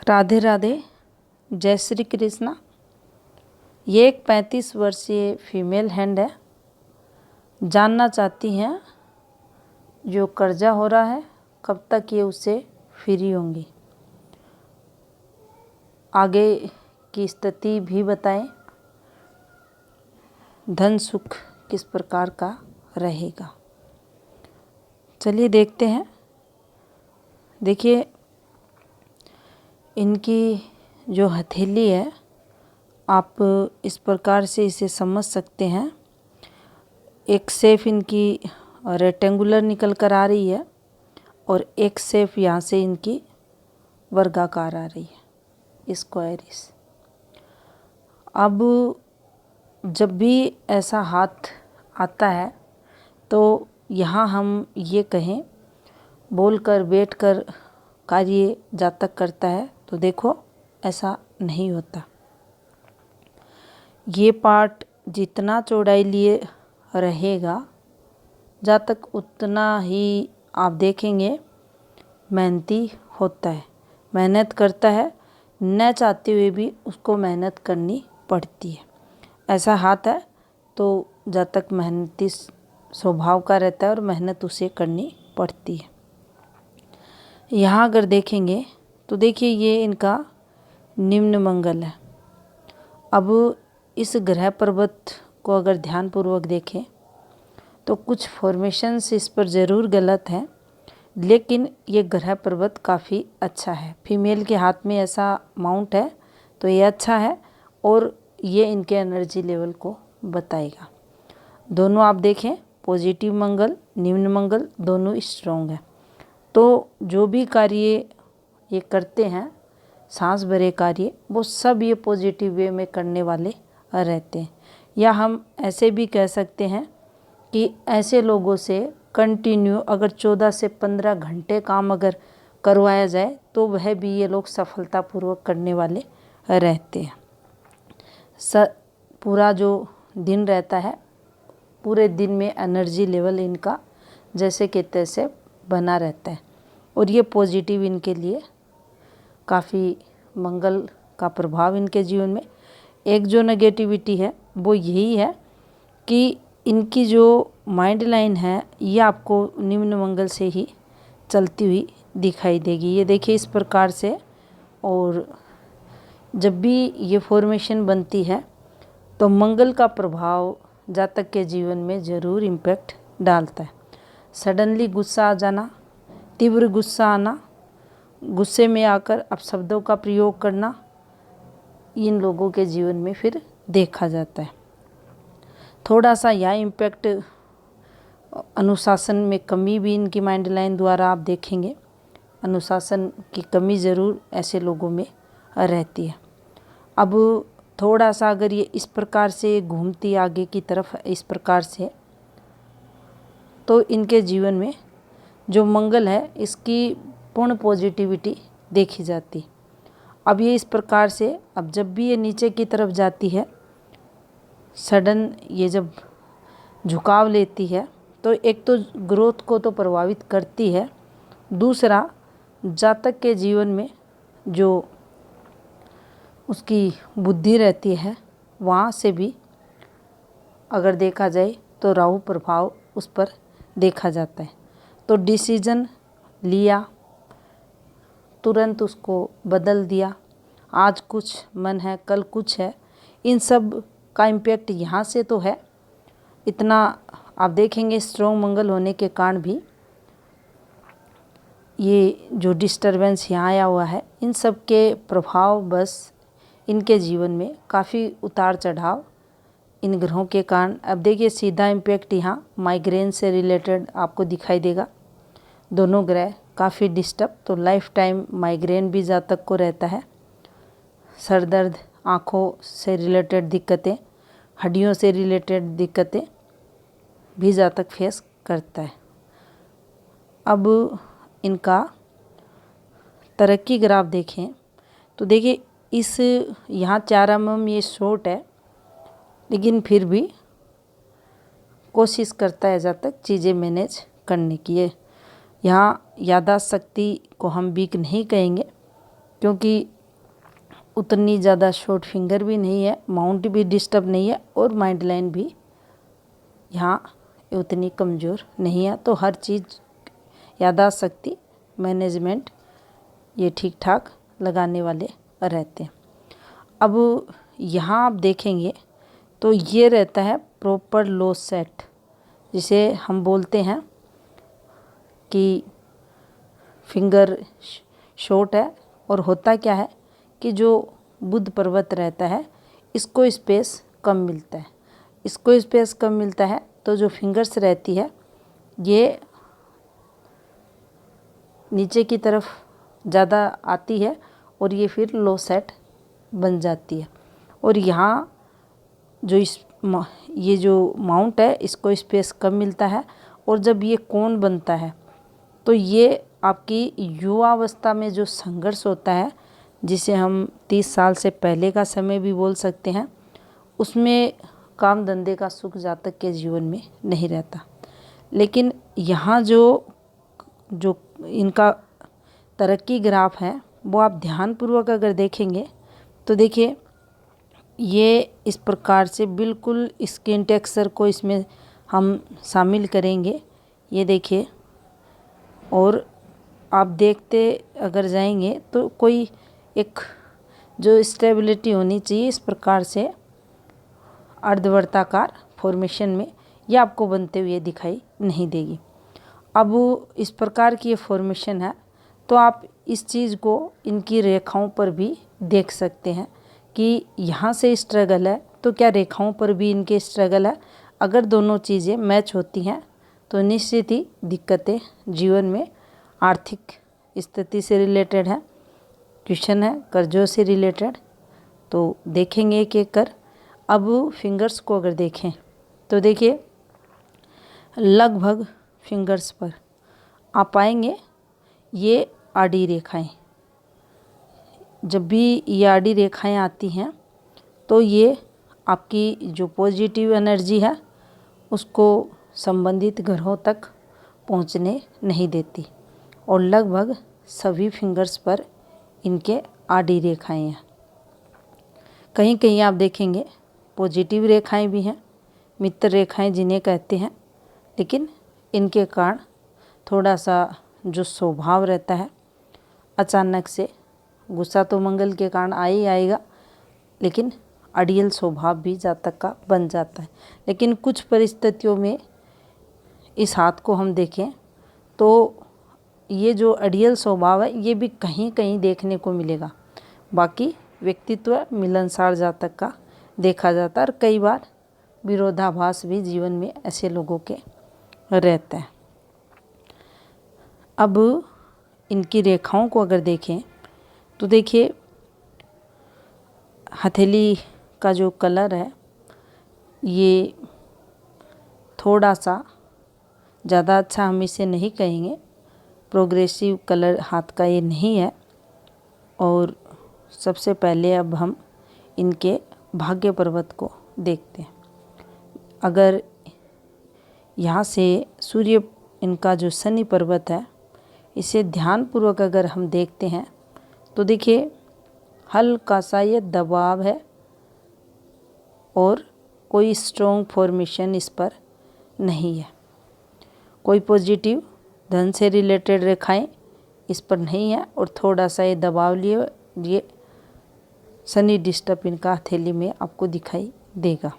राधे राधे, जय श्री कृष्णा। ये एक 35 वर्षीय फीमेल हैंड है। जानना चाहती हैं जो कर्जा हो रहा है कब तक ये उससे फ्री होंगी। आगे की स्थिति भी बताएं, धन सुख किस प्रकार का रहेगा। चलिए देखते हैं। देखिए, इनकी जो हथेली है, आप इस प्रकार से इसे समझ सकते हैं। एक शेप इनकी रेक्टेंगुलर निकल कर आ रही है और एक शेप यहाँ से इनकी वर्गाकार आ रही है, स्क्वायरिश। अब जब भी ऐसा हाथ आता है तो यहाँ हम ये कहें बोलकर बैठकर कार्य जब तक करता है तो देखो ऐसा नहीं होता। ये पार्ट जितना चौड़ाई लिए रहेगा जब तक उतना ही आप देखेंगे मेहनती होता है, मेहनत करता है, न चाहते हुए भी उसको मेहनत करनी पड़ती है। ऐसा हाथ है तो जब तक मेहनती स्वभाव का रहता है और मेहनत उसे करनी पड़ती है। यहाँ अगर देखेंगे तो देखिए ये इनका निम्न मंगल है। अब इस ग्रह पर्वत को अगर ध्यानपूर्वक देखें तो कुछ फॉर्मेशंस इस पर ज़रूर गलत हैं, लेकिन ये ग्रह पर्वत काफ़ी अच्छा है। फीमेल के हाथ में ऐसा माउंट है तो ये अच्छा है और ये इनके एनर्जी लेवल को बताएगा। दोनों आप देखें, पॉजिटिव मंगल, निम्न मंगल दोनों स्ट्रॉन्ग है। तो जो भी कार्य ये करते हैं, सांस भरे कार्य, वो सब ये पॉजिटिव वे में करने वाले रहते हैं। या हम ऐसे भी कह सकते हैं कि ऐसे लोगों से कंटिन्यू अगर 14 से 15 घंटे काम अगर करवाया जाए तो वह भी ये लोग सफलतापूर्वक करने वाले रहते हैं। पूरा जो दिन रहता है, पूरे दिन में एनर्जी लेवल इनका जैसे कि तैसे बना रहता है और ये पॉजिटिव इनके लिए काफ़ी मंगल का प्रभाव इनके जीवन में। एक जो नेगेटिविटी है वो यही है कि इनकी जो माइंड लाइन है ये आपको निम्न मंगल से ही चलती हुई दिखाई देगी। ये देखिए इस प्रकार से। और जब भी ये फॉर्मेशन बनती है तो मंगल का प्रभाव जातक के जीवन में ज़रूर इम्पैक्ट डालता है। सडनली गुस्सा आ जाना, तीव्र गुस्सा आना, गुस्से में आकर अपशब्दों का प्रयोग करना, इन लोगों के जीवन में फिर देखा जाता है। थोड़ा सा यह इम्पैक्ट अनुशासन में कमी भी इनकी माइंड लाइन द्वारा आप देखेंगे। अनुशासन की कमी ज़रूर ऐसे लोगों में रहती है। अब थोड़ा सा अगर ये इस प्रकार से घूमती आगे की तरफ इस प्रकार से, तो इनके जीवन में जो मंगल है इसकी पूर्ण पॉजिटिविटी देखी जाती। अब ये इस प्रकार से, अब जब भी ये नीचे की तरफ जाती है, सडन ये जब झुकाव लेती है तो एक तो ग्रोथ को तो प्रभावित करती है, दूसरा जातक के जीवन में जो उसकी बुद्धि रहती है वहाँ से भी अगर देखा जाए तो राहु प्रभाव उस पर देखा जाता है। तो डिसीजन लिया, तुरंत उसको बदल दिया, आज कुछ मन है कल कुछ है, इन सब का इम्पैक्ट यहाँ से तो है। इतना आप देखेंगे स्ट्रॉन्ग मंगल होने के कारण भी ये जो डिस्टरबेंस यहाँ आया हुआ है, इन सब के प्रभाव बस इनके जीवन में काफ़ी उतार चढ़ाव इन ग्रहों के कारण। अब देखिए सीधा इम्पैक्ट यहाँ माइग्रेन से रिलेटेड आपको दिखाई देगा। दोनों ग्रह काफ़ी डिस्टर्ब, तो लाइफ टाइम माइग्रेन भी जातक को रहता है। सर दर्द, आँखों से रिलेटेड दिक्कतें, हड्डियों से रिलेटेड दिक्कतें भी जातक फेस करता है। अब इनका तरक्की ग्राफ देखें तो देखिए इस यहाँ 4 mm ये शॉर्ट है, लेकिन फिर भी कोशिश करता है जातक चीज़ें मैनेज करने की। यहाँ याददाश्त शक्ति को हम वीक नहीं कहेंगे, क्योंकि उतनी ज़्यादा शॉर्ट फिंगर भी नहीं है, माउंट भी डिस्टर्ब नहीं है और माइंड लाइन भी यहाँ उतनी कमज़ोर नहीं है। तो हर चीज़, याददाश्त शक्ति, मैनेजमेंट ये ठीक ठाक लगाने वाले रहते हैं। अब यहाँ आप देखेंगे तो ये रहता है प्रॉपर लो सेट, जिसे हम बोलते हैं कि फिंगर शॉर्ट है। और होता क्या है कि जो बुध पर्वत रहता है इसको स्पेस कम मिलता है, इसको स्पेस कम मिलता है तो जो फिंगर्स रहती है ये नीचे की तरफ ज़्यादा आती है और ये फिर लो सेट बन जाती है। और यहाँ जो ये जो माउंट है इसको स्पेस कम मिलता है और जब ये कोण बनता है तो ये आपकी युवावस्था में जो संघर्ष होता है, जिसे हम 30 साल से पहले का समय भी बोल सकते हैं, उसमें काम धंधे का सुख जातक के जीवन में नहीं रहता। लेकिन यहाँ जो इनका तरक्की ग्राफ है वो आप ध्यानपूर्वक अगर देखेंगे तो देखिए ये इस प्रकार से बिल्कुल स्किन टेक्सचर को इसमें हम शामिल करेंगे, ये देखिए। और आप देखते अगर जाएंगे तो कोई एक जो स्टेबिलिटी होनी चाहिए इस प्रकार से अर्धवर्ताकार फॉर्मेशन में, ये आपको बनते हुए दिखाई नहीं देगी। अब इस प्रकार की ये फॉर्मेशन है तो आप इस चीज़ को इनकी रेखाओं पर भी देख सकते हैं कि यहाँ से स्ट्रगल है तो क्या रेखाओं पर भी इनके स्ट्रगल है। अगर दोनों चीज़ें मैच होती हैं तो निश्चित ही दिक्कतें जीवन में आर्थिक स्थिति से रिलेटेड है, ट्यूशन है, कर्जों से रिलेटेड, तो देखेंगे एक एक कर। अब फिंगर्स को अगर देखें तो देखिए लगभग फिंगर्स पर आप पाएंगे ये आड़ी रेखाएं। जब भी ये आड़ी रेखाएं आती हैं तो ये आपकी जो पॉजिटिव एनर्जी है उसको संबंधित ग्रहों तक पहुंचने नहीं देती। और लगभग सभी फिंगर्स पर इनके आड़ी रेखाएं हैं। कहीं कहीं आप देखेंगे पॉजिटिव रेखाएं भी हैं, मित्र रेखाएं जिन्हें कहते हैं, लेकिन इनके कारण थोड़ा सा जो स्वभाव रहता है अचानक से गुस्सा तो मंगल के कारण आ ही आएगा, लेकिन अड़ियल स्वभाव भी जातक का बन जाता है। लेकिन कुछ परिस्थितियों में इस हाथ को हम देखें तो ये जो अड़ियल स्वभाव है ये भी कहीं कहीं देखने को मिलेगा, बाकी व्यक्तित्व मिलनसार जातक का देखा जाता है। और कई बार विरोधाभास भी जीवन में ऐसे लोगों के रहता है। अब इनकी रेखाओं को अगर देखें तो देखिए हथेली का जो कलर है ये थोड़ा सा ज़्यादा अच्छा हम इसे नहीं कहेंगे, प्रोग्रेसिव कलर हाथ का ये नहीं है। और सबसे पहले अब हम इनके भाग्य पर्वत को देखते हैं। अगर यहाँ से सूर्य, इनका जो शनि पर्वत है, इसे ध्यानपूर्वक अगर हम देखते हैं तो देखिए हल्का सा ये दबाव है और कोई स्ट्रॉन्ग फॉर्मेशन इस पर नहीं है। कोई पॉजिटिव धन से रिलेटेड रेखाएं इस पर नहीं है और थोड़ा सा ये दबाव लिए ये शनि डिस्टर्ब इनका हथेली में आपको दिखाई देगा।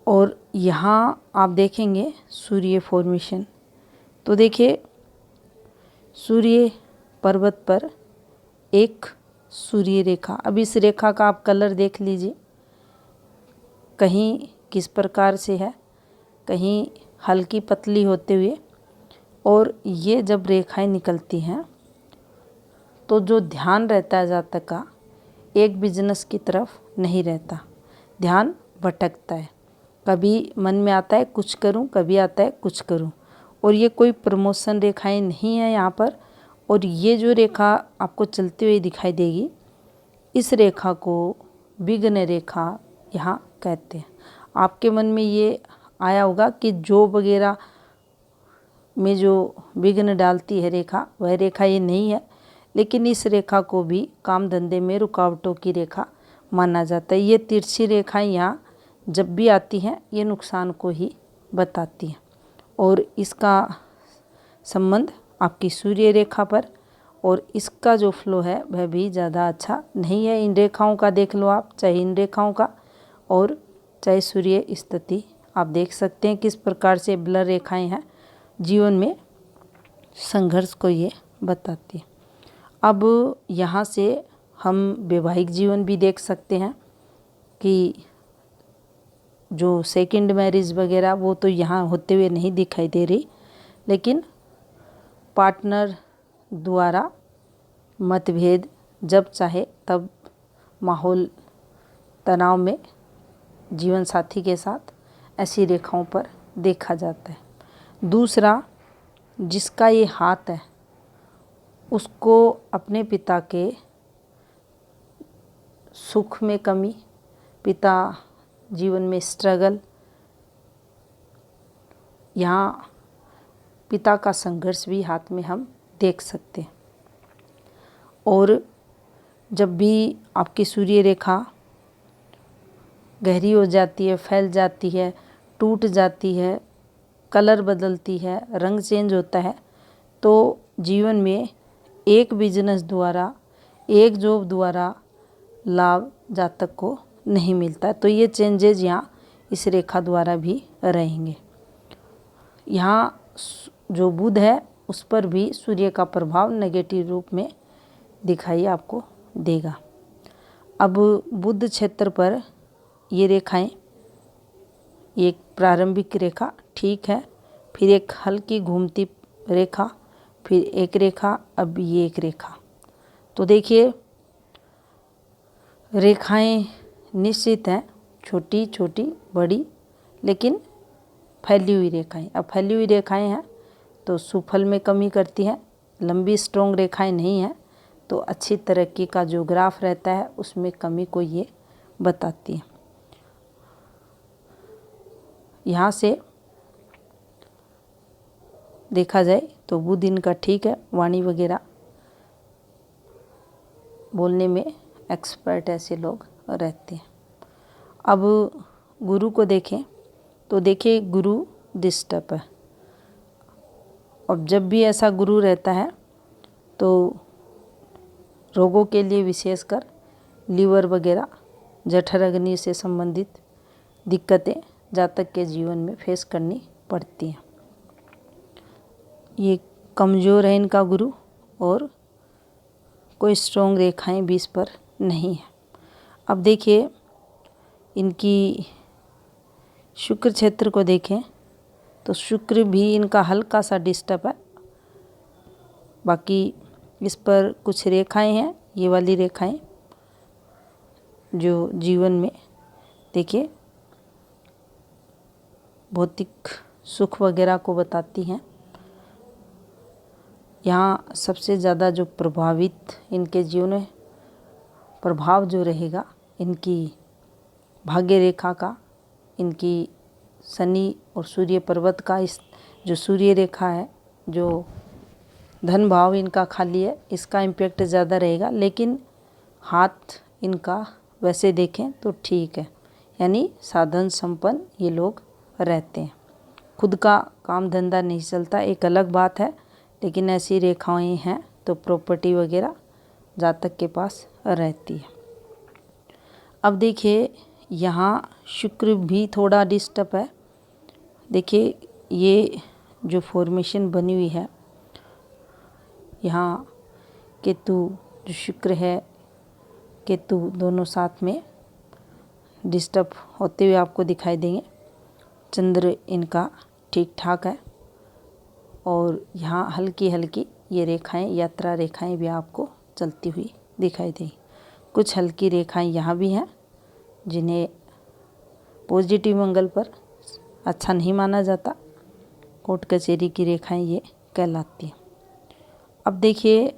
और यहाँ आप देखेंगे सूर्य फॉर्मेशन तो देखिए सूर्य पर्वत पर एक सूर्य रेखा, अब इस रेखा का आप कलर देख लीजिए, कहीं किस प्रकार से है, कहीं हल्की पतली होते हुए। और ये जब रेखाएं निकलती हैं तो जो ध्यान रहता है जातक का एक बिजनेस की तरफ नहीं रहता, ध्यान भटकता है। कभी मन में आता है कुछ करूं, कभी आता है कुछ करूं। और ये कोई प्रमोशन रेखाएं नहीं है यहाँ पर। और ये जो रेखा आपको चलती हुई दिखाई देगी, इस रेखा को विघ्न रेखा यहाँ कहते हैं। आपके मन में ये आया होगा कि जॉब वगैरह में जो विघ्न डालती है रेखा, वह रेखा ये नहीं है। लेकिन इस रेखा को भी काम धंधे में रुकावटों की रेखा माना जाता है। ये तिरछी रेखाएं यहाँ जब भी आती हैं ये नुकसान को ही बताती हैं और इसका संबंध आपकी सूर्य रेखा पर और इसका जो फ्लो है वह भी ज़्यादा अच्छा नहीं है। इन रेखाओं का देख लो आप, चाहे इन रेखाओं का और चाहे सूर्य स्थिति, आप देख सकते हैं किस प्रकार से ब्लर रेखाएं हैं, जीवन में संघर्ष को ये बताती है। अब यहाँ से हम वैवाहिक जीवन भी देख सकते हैं कि जो सेकंड मैरिज वगैरह वो तो यहाँ होते हुए नहीं दिखाई दे रही, लेकिन पार्टनर द्वारा मतभेद जब चाहे तब माहौल तनाव में जीवन साथी के साथ ऐसी रेखाओं पर देखा जाता है। दूसरा, जिसका ये हाथ है उसको अपने पिता के सुख में कमी, पिता जीवन में स्ट्रगल, यहाँ पिता का संघर्ष भी हाथ में हम देख सकते हैं। और जब भी आपकी सूर्य रेखा गहरी हो जाती है, फैल जाती है, टूट जाती है, कलर बदलती है, रंग चेंज होता है, तो जीवन में एक बिजनेस द्वारा, एक जॉब द्वारा लाभ जातक को नहीं मिलता। तो ये चेंजेज यहाँ इस रेखा द्वारा भी रहेंगे। यहाँ जो बुध है उस पर भी सूर्य का प्रभाव नेगेटिव रूप में दिखाई आपको देगा। अब बुध क्षेत्र पर ये रेखाएं, एक प्रारंभिक रेखा ठीक है, फिर एक हल्की घूमती रेखा, फिर एक रेखा, अब ये एक रेखा। तो देखिए रेखाएं निश्चित हैं, छोटी छोटी बड़ी, लेकिन फैली हुई रेखाएं। अब फैली हुई रेखाएं हैं तो सुफल में कमी करती हैं, लंबी स्ट्रॉन्ग रेखाएं नहीं हैं तो अच्छी तरक्की का जो ग्राफ रहता है उसमें कमी को ये बताती है। यहाँ से देखा जाए तो बुध इनका ठीक है, वाणी वगैरह बोलने में एक्सपर्ट ऐसे लोग रहते हैं। अब गुरु को देखें तो देखिए गुरु डिस्टर्ब है, और जब भी ऐसा गुरु रहता है तो रोगों के लिए विशेषकर लीवर वगैरह, जठर अग्नि से संबंधित दिक्कतें जातक के जीवन में फेस करनी पड़ती हैं। ये कमज़ोर है इनका गुरु और कोई स्ट्रॉन्ग रेखाएं भी इस पर नहीं है। अब देखिए इनकी शुक्र क्षेत्र को देखें तो शुक्र भी इनका हल्का सा डिस्टर्ब है, बाकी इस पर कुछ रेखाएं हैं, ये वाली रेखाएं जो जीवन में देखिए भौतिक सुख वगैरह को बताती हैं। यहाँ सबसे ज़्यादा जो प्रभावित इनके जीवन में प्रभाव जो रहेगा इनकी भाग्य रेखा का, इनकी शनि और सूर्य पर्वत का, इस जो सूर्य रेखा है, जो धन भाव इनका खाली है, इसका इम्पैक्ट ज़्यादा रहेगा। लेकिन हाथ इनका वैसे देखें तो ठीक है, यानी साधन संपन्न ये लोग रहते हैं। खुद का काम धंधा नहीं चलता एक अलग बात है, लेकिन ऐसी रेखाएं हैं तो प्रॉपर्टी वगैरह जातक के पास रहती है। अब देखिए यहाँ शुक्र भी थोड़ा डिस्टर्ब है। देखिए ये जो फॉर्मेशन बनी हुई है, यहाँ केतु जो शुक्र है, केतु दोनों साथ में डिस्टर्ब होते हुए आपको दिखाई देंगे। चंद्र इनका ठीक ठाक है और यहाँ हल्की हल्की ये रेखाएं, यात्रा रेखाएं भी आपको चलती हुई दिखाई देंगी। कुछ हल्की रेखाएं यहाँ भी हैं जिन्हें पॉजिटिव मंगल पर अच्छा नहीं माना जाता, कोर्ट कचहरी की रेखाएं ये कहलाती हैं। अब देखिए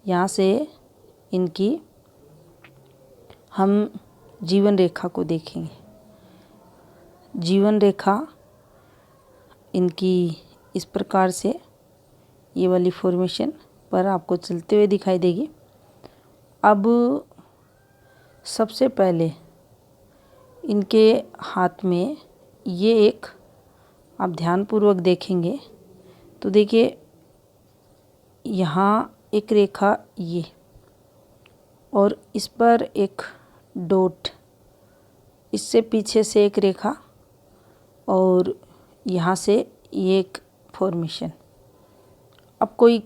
यहाँ से इनकी हम जीवन रेखा को देखेंगे। जीवन रेखा इनकी इस प्रकार से ये वाली फॉर्मेशन पर आपको चलते हुए दिखाई देगी। अब सबसे पहले इनके हाथ में ये एक, आप ध्यानपूर्वक देखेंगे तो देखिए यहाँ एक रेखा ये, और इस पर एक डॉट, इससे पीछे से एक रेखा, और यहाँ से ये एक फॉर्मेशन। अब कोई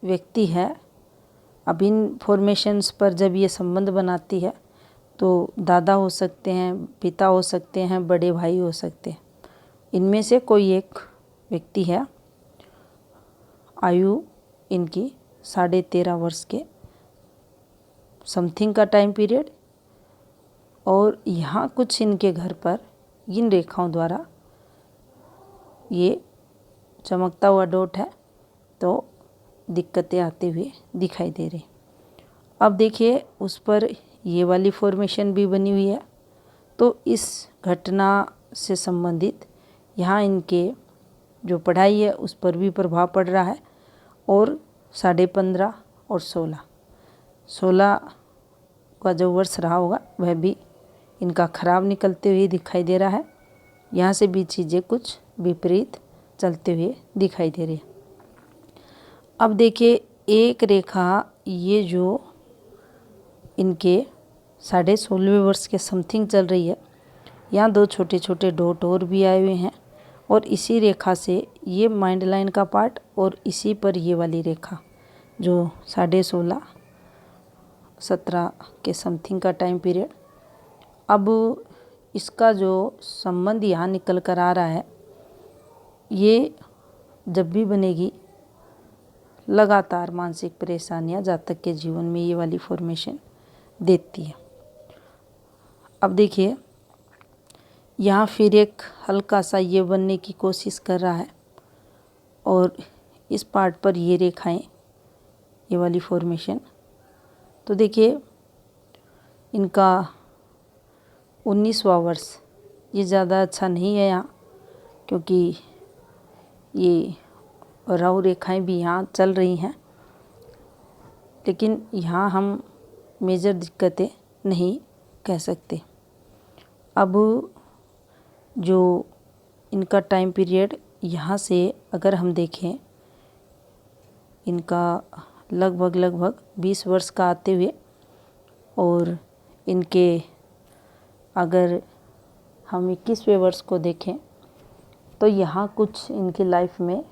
व्यक्ति है, अब इन फॉर्मेशंस पर जब ये संबंध बनाती है तो दादा हो सकते हैं, पिता हो सकते हैं, बड़े भाई हो सकते हैं। इनमें से कोई एक व्यक्ति है, आयु इनकी 13.5 वर्ष के समथिंग का टाइम पीरियड, और यहाँ कुछ इनके घर पर इन रेखाओं द्वारा ये चमकता हुआ डॉट है, तो दिक्कतें आते हुए दिखाई दे रही। अब देखिए उस पर ये वाली फॉर्मेशन भी बनी हुई है, तो इस घटना से संबंधित यहाँ इनके जो पढ़ाई है उस पर भी प्रभाव पड़ रहा है। और 15.5 और 16 का जो वर्ष रहा होगा वह भी इनका खराब निकलते हुए दिखाई दे रहा है। यहाँ से भी चीज़ें कुछ विपरीत चलते हुए दिखाई दे रही है। अब देखिए एक रेखा ये जो इनके 16.5 वर्ष के समथिंग चल रही है, यहाँ 2 छोटे छोटे डॉट और भी आए हुए हैं, और इसी रेखा से ये माइंड लाइन का पार्ट, और इसी पर ये वाली रेखा जो 16.5 17 के समथिंग का टाइम पीरियड। अब इसका जो संबंध यहाँ निकल कर आ रहा है, ये जब भी बनेगी लगातार मानसिक परेशानियाँ जातक के जीवन में ये वाली फॉर्मेशन देती है। अब देखिए यहाँ फिर एक हल्का सा ये बनने की कोशिश कर रहा है, और इस पार्ट पर ये रेखाएं, ये वाली फॉर्मेशन। तो देखिए इनका 19वां वर्ष ये ज़्यादा अच्छा नहीं है यहाँ, क्योंकि ये राहु रेखाएं भी यहाँ चल रही हैं, लेकिन यहाँ हम मेजर दिक्कतें नहीं कह सकते। अब जो इनका टाइम पीरियड यहाँ से अगर हम देखें, इनका लगभग 20 वर्ष का आते हुए, और इनके अगर हम 21वें वर्ष को देखें तो यहाँ कुछ इनकी लाइफ में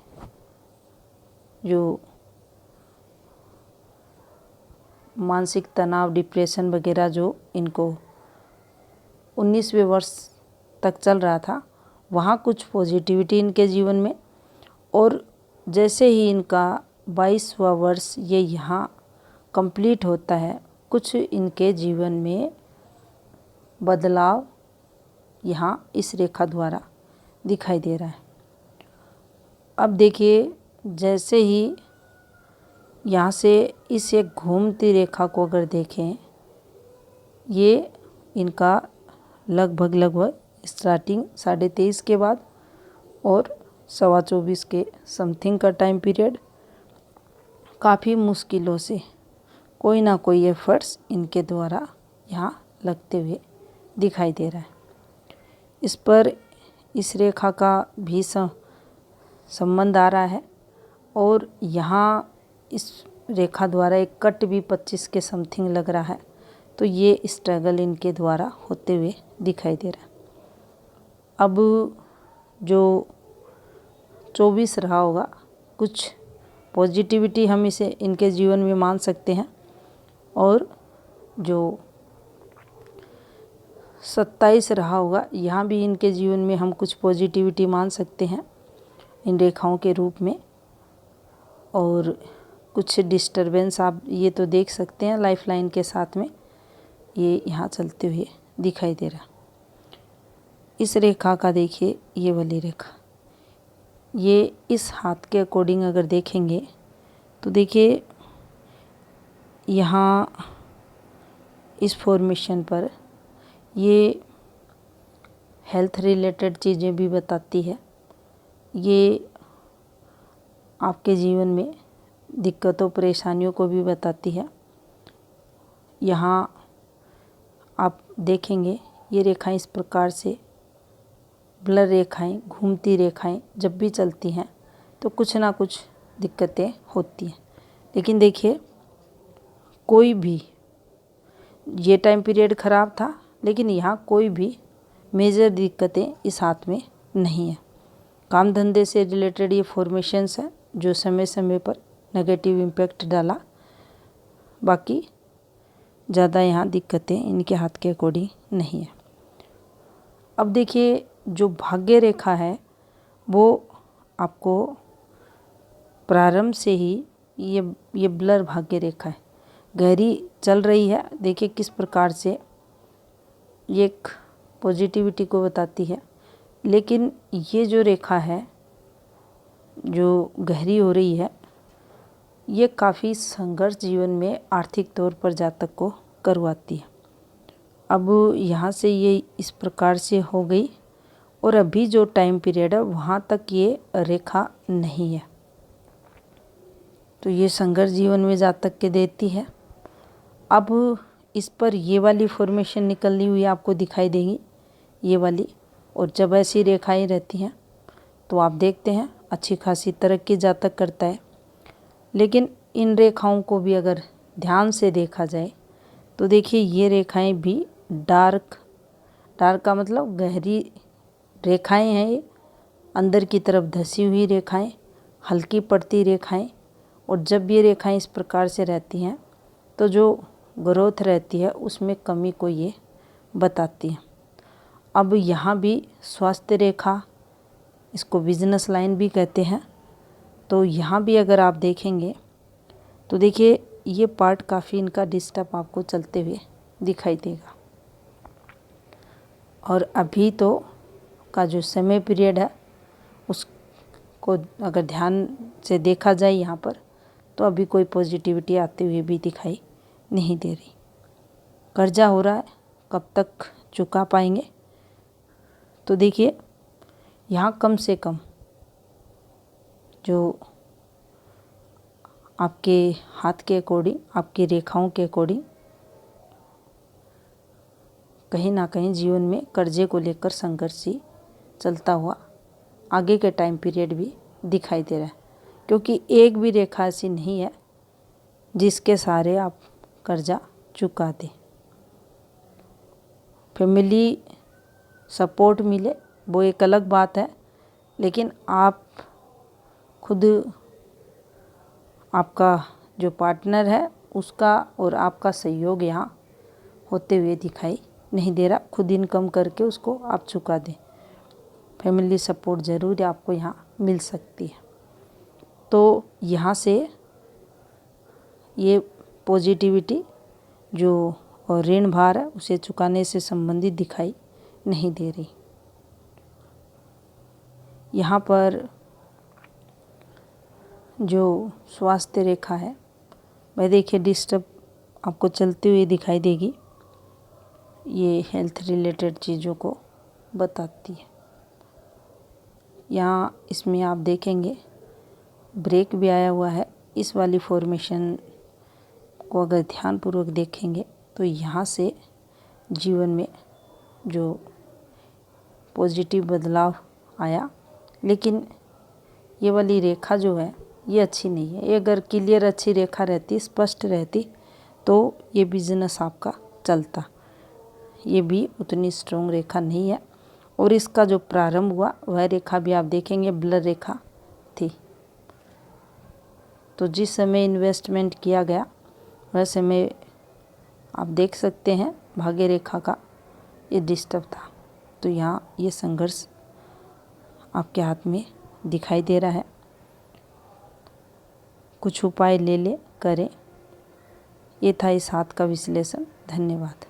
जो मानसिक तनाव, डिप्रेशन वगैरह जो इनको 19वें वर्ष तक चल रहा था, वहाँ कुछ पॉजिटिविटी इनके जीवन में। और जैसे ही इनका 22वां वर्ष ये यहाँ कंप्लीट होता है, कुछ इनके जीवन में बदलाव यहाँ इस रेखा द्वारा दिखाई दे रहा है। अब देखिए जैसे ही यहाँ से इस एक घूमती रेखा को अगर देखें, ये इनका लगभग स्टार्टिंग 23.5 के बाद और 24.25 के समथिंग का टाइम पीरियड, काफ़ी मुश्किलों से कोई ना कोई एफर्ट्स इनके द्वारा यहाँ लगते हुए दिखाई दे रहा है। इस पर इस रेखा का भी संबंध आ रहा है, और यहाँ इस रेखा द्वारा एक कट भी 25 के समथिंग लग रहा है, तो ये स्ट्रगल इनके द्वारा होते हुए दिखाई दे रहा है। अब जो 24 रहा होगा, कुछ पॉजिटिविटी हम इसे इनके जीवन में मान सकते हैं, और जो 27 रहा होगा, यहाँ भी इनके जीवन में हम कुछ पॉजिटिविटी मान सकते हैं इन रेखाओं के रूप में। और कुछ डिस्टरबेंस आप ये तो देख सकते हैं लाइफ लाइन के साथ में, ये यहाँ चलते हुए दिखाई दे रहा। इस रेखा का देखिए, ये वाली रेखा, ये इस हाथ के अकॉर्डिंग अगर देखेंगे तो देखिए यहाँ इस फॉर्मेशन पर ये हेल्थ रिलेटेड चीज़ें भी बताती है। ये आपके जीवन में दिक्कतों परेशानियों को भी बताती है। यहाँ आप देखेंगे ये रेखाएं इस प्रकार से ब्लर रेखाएं, घूमती रेखाएं जब भी चलती हैं तो कुछ ना कुछ दिक्कतें होती हैं। लेकिन देखिए कोई भी, ये टाइम पीरियड ख़राब था लेकिन यहाँ कोई भी मेजर दिक्कतें इस हाथ में नहीं है। काम धंधे से रिलेटेड ये फॉर्मेशंस हैं जो समय समय पर नेगेटिव इम्पैक्ट डाला, बाकी ज़्यादा यहाँ दिक्कतें इनके हाथ के अकॉर्डिंग नहीं है। अब देखिए जो भाग्य रेखा है वो आपको प्रारंभ से ही ये ब्लर भाग्य रेखा है, गहरी चल रही है। देखिए किस प्रकार से ये एक पॉजिटिविटी को बताती है, लेकिन ये जो रेखा है जो गहरी हो रही है ये काफ़ी संघर्ष जीवन में आर्थिक तौर पर जातक को करवाती है। अब यहाँ से ये इस प्रकार से हो गई और अभी जो टाइम पीरियड है वहाँ तक ये रेखा नहीं है, तो ये संघर्ष जीवन में जातक के देती है। अब इस पर ये वाली फॉर्मेशन निकली हुई आपको दिखाई देगी, ये वाली, और जब ऐसी रेखाएं रहती हैं तो आप देखते हैं अच्छी खासी तरक्की जातक करता है। लेकिन इन रेखाओं को भी अगर ध्यान से देखा जाए तो देखिए ये रेखाएं भी डार्क का मतलब गहरी रेखाएं हैं, ये अंदर की तरफ धसी हुई रेखाएं, हल्की पड़ती रेखाएं, और जब ये रेखाएं इस प्रकार से रहती हैं तो जो ग्रोथ रहती है उसमें कमी को ये बताती हैं। अब यहाँ भी स्वास्थ्य रेखा, इसको बिजनेस लाइन भी कहते हैं, तो यहाँ भी अगर आप देखेंगे तो देखिए ये पार्ट काफ़ी इनका डिस्टर्ब आपको चलते हुए दिखाई देगा। और अभी तो का जो समय पीरियड है उसको अगर ध्यान से देखा जाए यहाँ पर तो अभी कोई पॉजिटिविटी आते हुए भी दिखाई नहीं दे रही। कर्जा हो रहा है, कब तक चुका पाएंगे? तो देखिए यहाँ कम से कम जो आपके हाथ के अकॉर्डिंग, आपकी रेखाओं के अकॉर्डिंग कहीं ना कहीं जीवन में कर्जे को लेकर संघर्ष ही चलता हुआ आगे के टाइम पीरियड भी दिखाई दे रहा है, क्योंकि एक भी रेखा ऐसी नहीं है जिसके सहारे आप कर्जा चुका दें। फैमिली सपोर्ट मिले वो एक अलग बात है, लेकिन आप खुद, आपका जो पार्टनर है उसका और आपका सहयोग यहाँ होते हुए दिखाई नहीं दे रहा। खुद इनकम करके उसको आप चुका दें, फैमिली सपोर्ट ज़रूर आपको यहाँ मिल सकती है। तो यहाँ से ये पॉजिटिविटी जो ऋण भार है उसे चुकाने से संबंधित दिखाई नहीं दे रही। यहाँ पर जो स्वास्थ्य रेखा है वह देखिए डिस्टर्ब आपको चलती हुई दिखाई देगी, ये हेल्थ रिलेटेड चीज़ों को बताती है। यहाँ इसमें आप देखेंगे ब्रेक भी आया हुआ है। इस वाली फॉर्मेशन को अगर ध्यानपूर्वक देखेंगे तो यहाँ से जीवन में जो पॉजिटिव बदलाव आया, लेकिन ये वाली रेखा जो है ये अच्छी नहीं है। ये अगर क्लियर अच्छी रेखा रहती, स्पष्ट रहती, तो ये बिजनेस आपका चलता। ये भी उतनी स्ट्रॉन्ग रेखा नहीं है, और इसका जो प्रारंभ हुआ वह रेखा भी आप देखेंगे ब्लर रेखा थी। तो जिस समय इन्वेस्टमेंट किया गया वह समय आप देख सकते हैं भाग्य रेखा का ये डिस्टर्ब था। तो यहाँ ये संघर्ष आपके हाथ में दिखाई दे रहा है। कुछ उपाय ले करें। ये था इस हाथ का विश्लेषण। धन्यवाद।